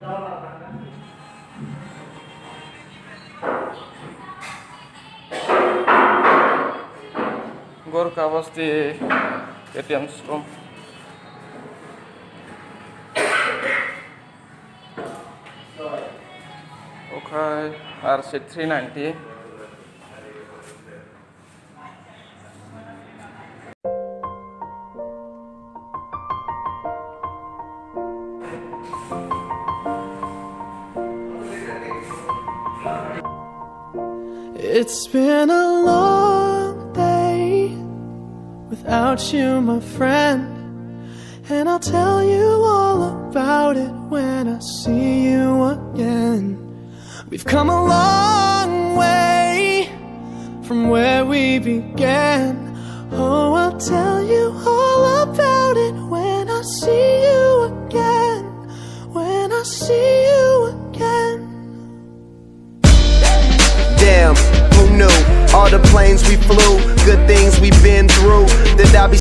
Gorka Basti ATM room. Okay, RC 390. It's been a long day without you, my friend, and I'll tell you all about it when I see you again. We've come a long way from where we began. Oh, I'll tell you all about it when I see you again. When I see you again. Damn, who knew? All the planes we flew, good things we've been through, that I'll be